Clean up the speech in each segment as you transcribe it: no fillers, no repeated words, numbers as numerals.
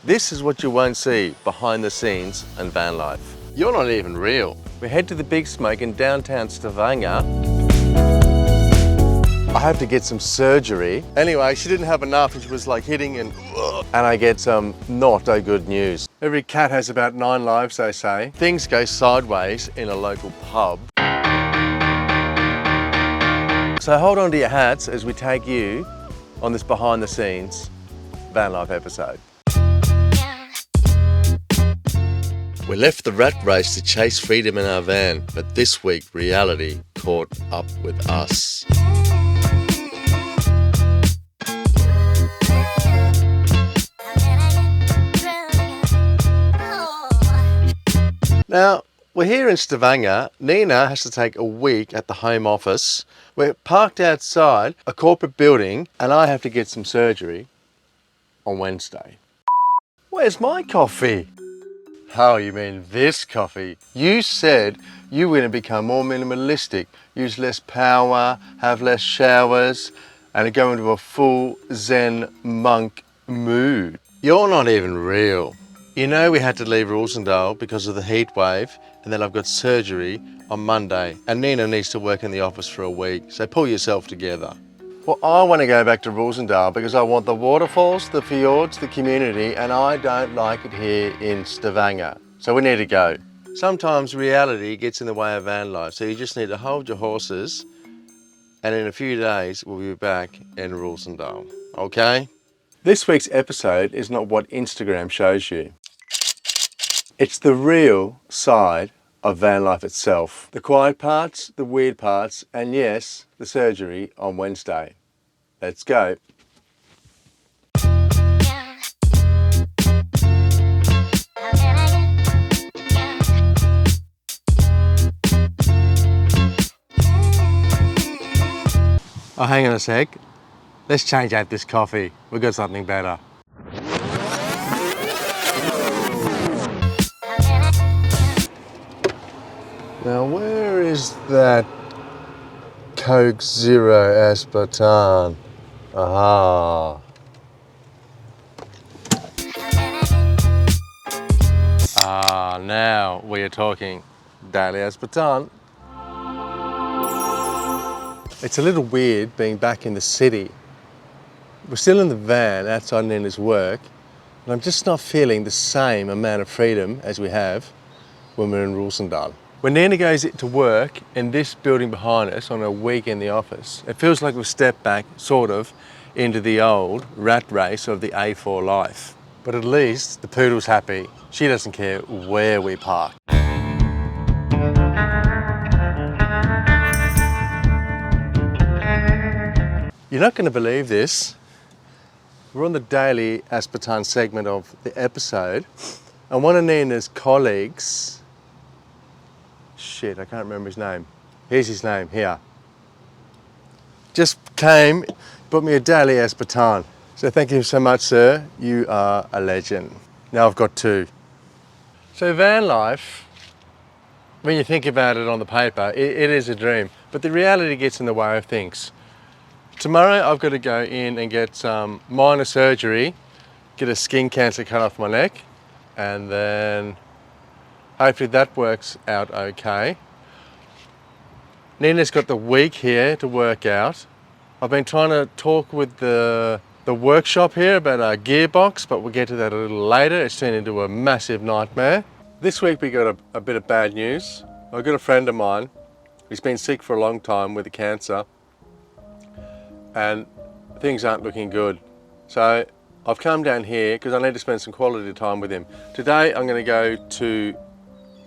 This is what you won't see behind the scenes in van life. You're not even real. We head to the Big Smoke in downtown Stavanger. I have to get some surgery. Anyway, she didn't have enough and she was like hitting and I get some not so good news. Every cat has about 9 lives, they say. Things go sideways in a local pub. So hold on to your hats as we take you on this behind the scenes van life episode. We left the rat race to chase freedom in our van, but this week reality caught up with us. Now, we're here in Stavanger. Nina has to take a week at the home office. We're parked outside a corporate building and I have to get some surgery on Wednesday. Where's my coffee? Oh, you mean this coffee? You said you were going to become more minimalistic, use less power, have less showers, and go into a full Zen monk mood. You're not even real. You know we had to leave Roosendaal because of the heat wave, and then I've got surgery on Monday, and Nina needs to work in the office for a week, so pull yourself together. Well, I want to go back to Roosendaal because I want the waterfalls, the fjords, the community, and I don't like it here in Stavanger. So we need to go. Sometimes reality gets in the way of van life, so you just need to hold your horses, and in a few days we'll be back in Roosendaal, okay? This week's episode is not what Instagram shows you. It's the real side of van life itself. The quiet parts, the weird parts, and yes, the surgery on Wednesday. Let's go. Oh, hang on a sec. Let's change out this coffee. We've got something better. Now, where is that Coke Zero aspartame? Aha. Ah, now we are talking daily aspartame. It's a little weird being back in the city. We're still in the van outside Nina's work, and I'm just not feeling the same amount of freedom as we have when we're in Roosendaal. When Nina goes to work in this building behind us on a week in the office, it feels like we've stepped back, sort of, into the old rat race of the A4 life. But at least the poodle's happy. She doesn't care where we park. You're not going to believe this. We're on the daily aspartame segment of the episode, and one of Nina's colleagues, shit, I can't remember his name. Here's his name, here. Just came, brought me a daily aspartame. So thank you so much, sir. You are a legend. Now I've got 2. So van life, when you think about it on the paper, it is a dream, but the reality gets in the way of things. Tomorrow I've got to go in and get some minor surgery, get a skin cancer cut off my neck, and then hopefully that works out okay. Nina's got the week here to work out. I've been trying to talk with the workshop here about our gearbox, but we'll get to that a little later. It's turned into a massive nightmare. This week we got a bit of bad news. I've got a friend of mine who's been sick for a long time with a cancer, and things aren't looking good. So I've come down here because I need to spend some quality time with him. Today I'm going to go to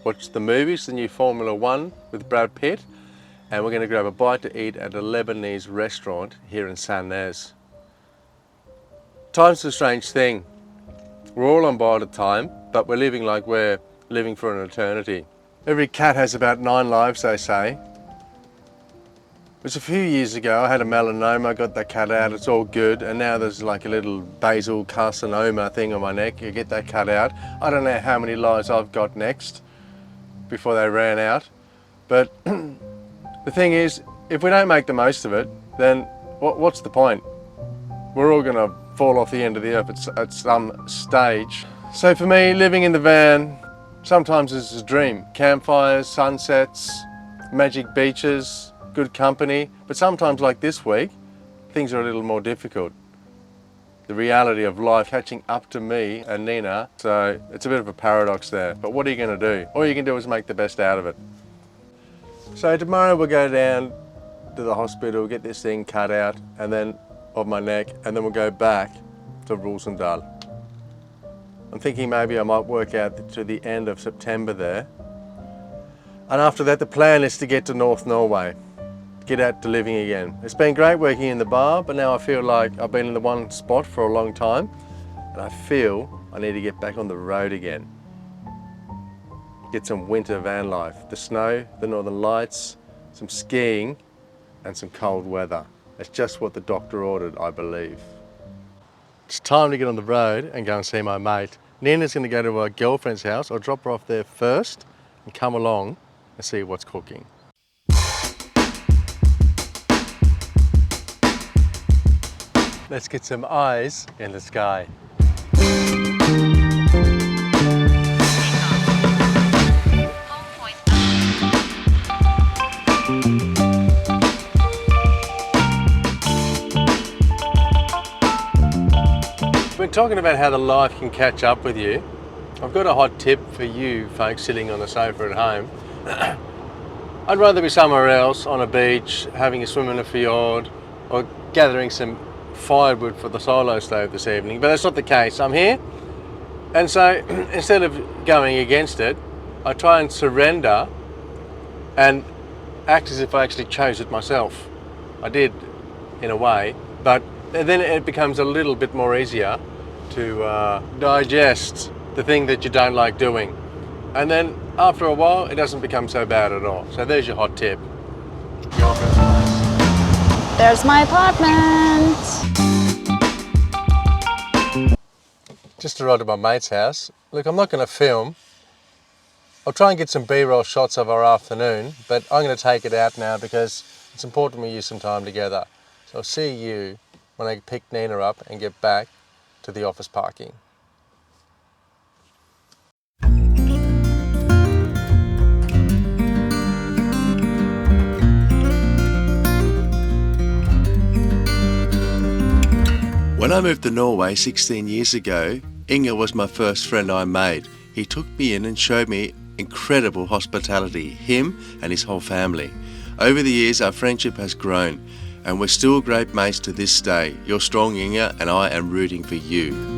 watch the movies, the new Formula 1 with Brad Pitt, and we're going to grab a bite to eat at a Lebanese restaurant here in San Nez. Time's a strange thing. We're all on borrowed time, but we're living like we're living for an eternity. Every cat has about 9 lives, they say. It was a few years ago, I had a melanoma, got that cut out, it's all good, and now there's like a little basal carcinoma thing on my neck. You get that cut out. I don't know how many lives I've got next before they ran out, but the thing is, if we don't make the most of it, then what's the point? We're all gonna fall off the end of the earth at some stage. So for me, living in the van sometimes is a dream. Campfires, sunsets, magic beaches, good company. But sometimes, like this week, things are a little more difficult. The reality of life catching up to me and Nina, so it's a bit of a paradox there. But what are you going to do? All you can do is make the best out of it. So tomorrow we'll go down to the hospital, get this thing cut out and then of my neck, and then we'll go back to Roosendaal. I'm thinking maybe I might work out to the end of September there. And after that, the plan is to get to North Norway, get out to living again. It's been great working in the bar, but now I feel like I've been in the one spot for a long time, and I feel I need to get back on the road again. Get some winter van life, the snow, the northern lights, some skiing, and some cold weather. It's just what the doctor ordered, I believe. It's time to get on the road and go and see my mate. Nina's going to go to her girlfriend's house. I'll drop her off there first and come along and see what's cooking. Let's get some eyes in the sky. We're talking about how the life can catch up with you. I've got a hot tip for you folks sitting on the sofa at home. I'd rather be somewhere else, on a beach, having a swim in a fjord, or gathering some firewood for the solo stove this evening, but that's not the case. I'm here, and so instead of going against it, I try and surrender and act as if I actually chose it myself. I did, in a way, but then it becomes a little bit more easier to digest the thing that you don't like doing. And then after a while, it doesn't become so bad at all. So there's your hot tip. There's my apartment. Just arrived at my mate's house. Look, I'm not going to film. I'll try and get some B-roll shots of our afternoon, but I'm going to take it out now because it's important we use some time together. So I'll see you when I pick Nina up and get back to the office parking. When I moved to Norway 16 years ago, Inge was my first friend I made. He took me in and showed me incredible hospitality, him and his whole family. Over the years, our friendship has grown, and we're still great mates to this day. You're strong, Inge, and I am rooting for you.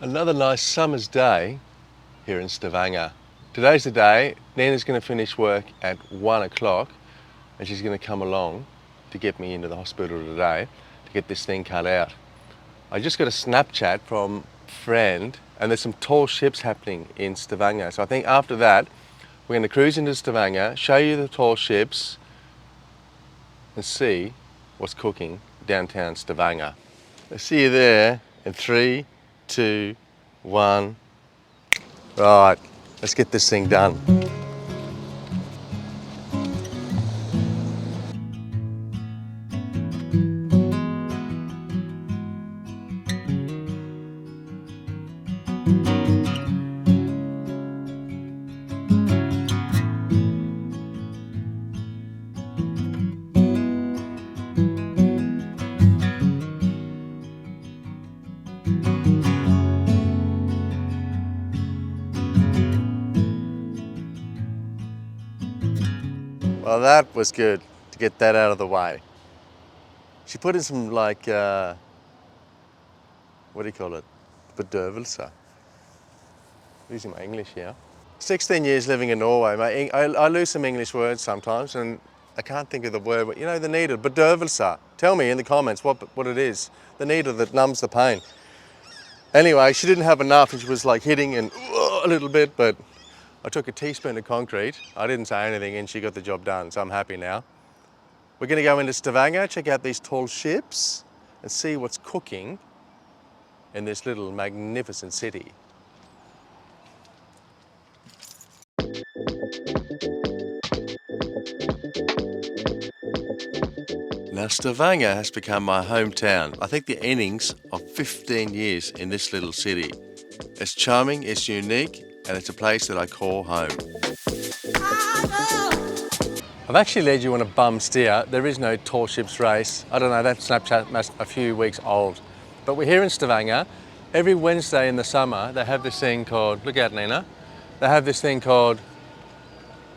Another nice summer's day here in Stavanger. Today's the day. Nina's going to finish work at 1 o'clock and she's going to come along to get me into the hospital today to get this thing cut out. I just got a Snapchat from a friend and there's some tall ships happening in Stavanger. So I think after that we're going to cruise into Stavanger, show you the tall ships and see what's cooking downtown Stavanger. I'll see you there in 3, 2, 1. Right, let's get this thing done. Well, that was good to get that out of the way. She put in some like, what do you call it? Bedøvelse. Using my English here. 16 years living in Norway. I lose some English words sometimes and I can't think of the word, but you know the needle, bedøvelse. Tell me in the comments what it is. The needle that numbs the pain. Anyway, she didn't have enough and she was like hitting and a little bit, but I took a teaspoon of concrete. I didn't say anything and she got the job done, so I'm happy now. We're going to go into Stavanger, check out these tall ships and see what's cooking in this little magnificent city. Now Stavanger has become my hometown. I think the innings of 15 years in this little city. It's charming, it's unique, and it's a place that I call home. I've actually led you on a bum steer. There is no tall ships race. I don't know, that Snapchat must a few weeks old. But we're here in Stavanger. Every Wednesday in the summer, they have this thing called, look out Nina, they have this thing called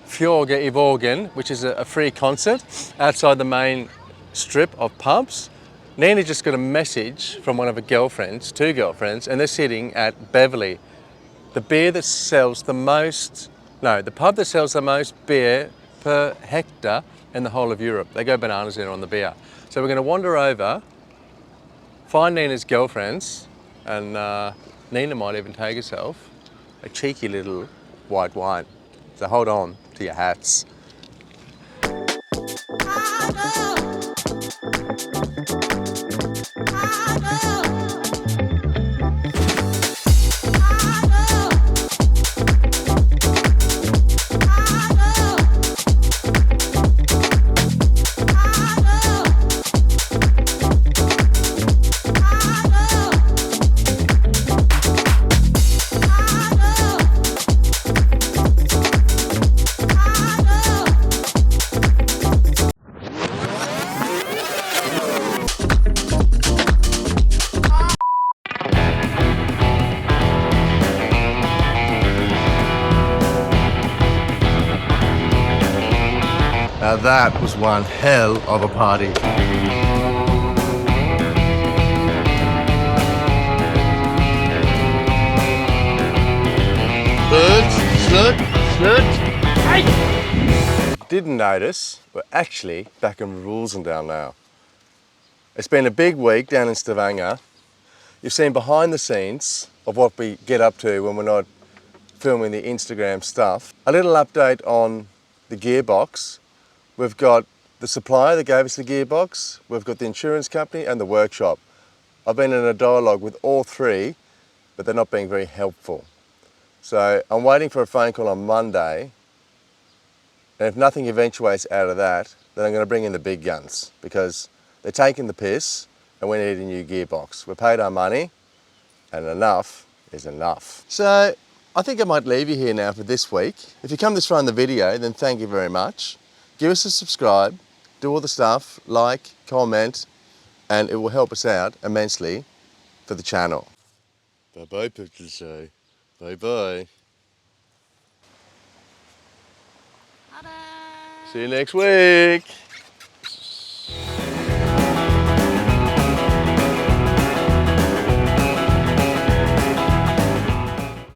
Fjorge i Vågen, which is a free concert outside the main strip of pubs. Nina just got a message from one of her girlfriends, two girlfriends, and they're sitting at Beverly. The pub that sells the most beer per hectare in the whole of Europe. They go bananas there on the beer. So we're going to wander over, find Nina's girlfriends, and Nina might even take herself a cheeky little white wine. So hold on to your hats. Now that was one hell of a party. Didn't notice, we're actually back in Rosendal now. It's been a big week down in Stavanger. You've seen behind the scenes of what we get up to when we're not filming the Instagram stuff. A little update on the gearbox. We've got the supplier that gave us the gearbox, we've got the insurance company and the workshop. I've been in a dialogue with all three, but they're not being very helpful. So I'm waiting for a phone call on Monday, and if nothing eventuates out of that, then I'm going to bring in the big guns because they're taking the piss and we need a new gearbox. We paid our money and enough is enough. So I think I might leave you here now for this week. If you come this far in the video, then thank you very much. Give us a subscribe, do all the stuff, like, comment, and it will help us out immensely for the channel. Bye-bye, Picture. Bye-bye. See you next week.